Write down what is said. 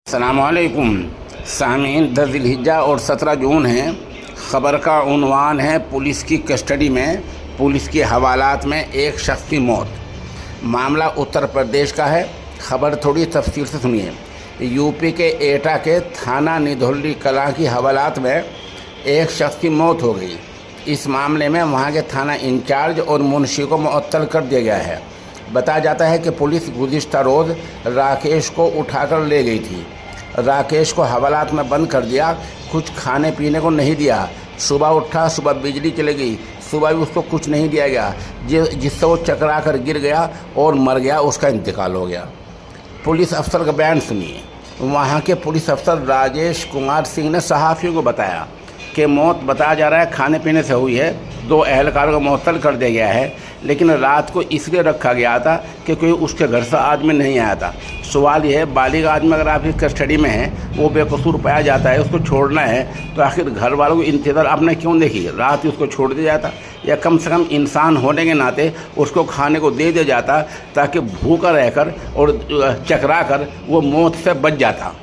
अस्सलामुअलैकुम सामीन। 10 ज़िलहिज्जा और 17 जून है। ख़बर का उन्वान है पुलिस की कस्टडी में, पुलिस के हवालात में एक शख्स की मौत। मामला उत्तर प्रदेश का है। ख़बर थोड़ी तफसील से सुनिए। यूपी के एटा के थाना निधोली कलां की हवालात में एक शख्स की मौत हो गई। इस मामले में वहां के थाना इंचार्ज और मुंशी को मुअत्तल कर दिया गया है। बताया जाता है कि पुलिस गुज़िश्ता रोज़ राकेश को उठाकर ले गई थी। राकेश को हवालात में बंद कर दिया, कुछ खाने पीने को नहीं दिया। सुबह उठा, सुबह बिजली चली गई, सुबह भी उसको कुछ नहीं दिया गया, जिससे वो चकरा कर गिर गया और मर गया, उसका इंतकाल हो गया। पुलिस अफसर का बयान सुनिए। वहाँ के पुलिस अफसर राजेश कुमार सिंह ने सहाफ़ियों को बताया कि मौत बताया जा रहा है खाने पीने से हुई है। 2 एहलकारों को मुअत्तल कर दिया गया है, लेकिन रात को इसलिए रखा गया था कि कोई उसके घर से आदमी नहीं आया था। सवाल यह है, बालिग आदमी अगर आपकी कस्टडी में है, वो बेकसूर पाया जाता है, उसको छोड़ना है, तो आखिर घर वालों को इंतज़ार आपने क्यों देखी? रात ही उसको छोड़ दिया जाता, या कम से कम इंसान होने के नाते उसको खाने को दे दिया जाता, ताकि भूखा रहकर और चकरा कर वो मौत से बच जाता।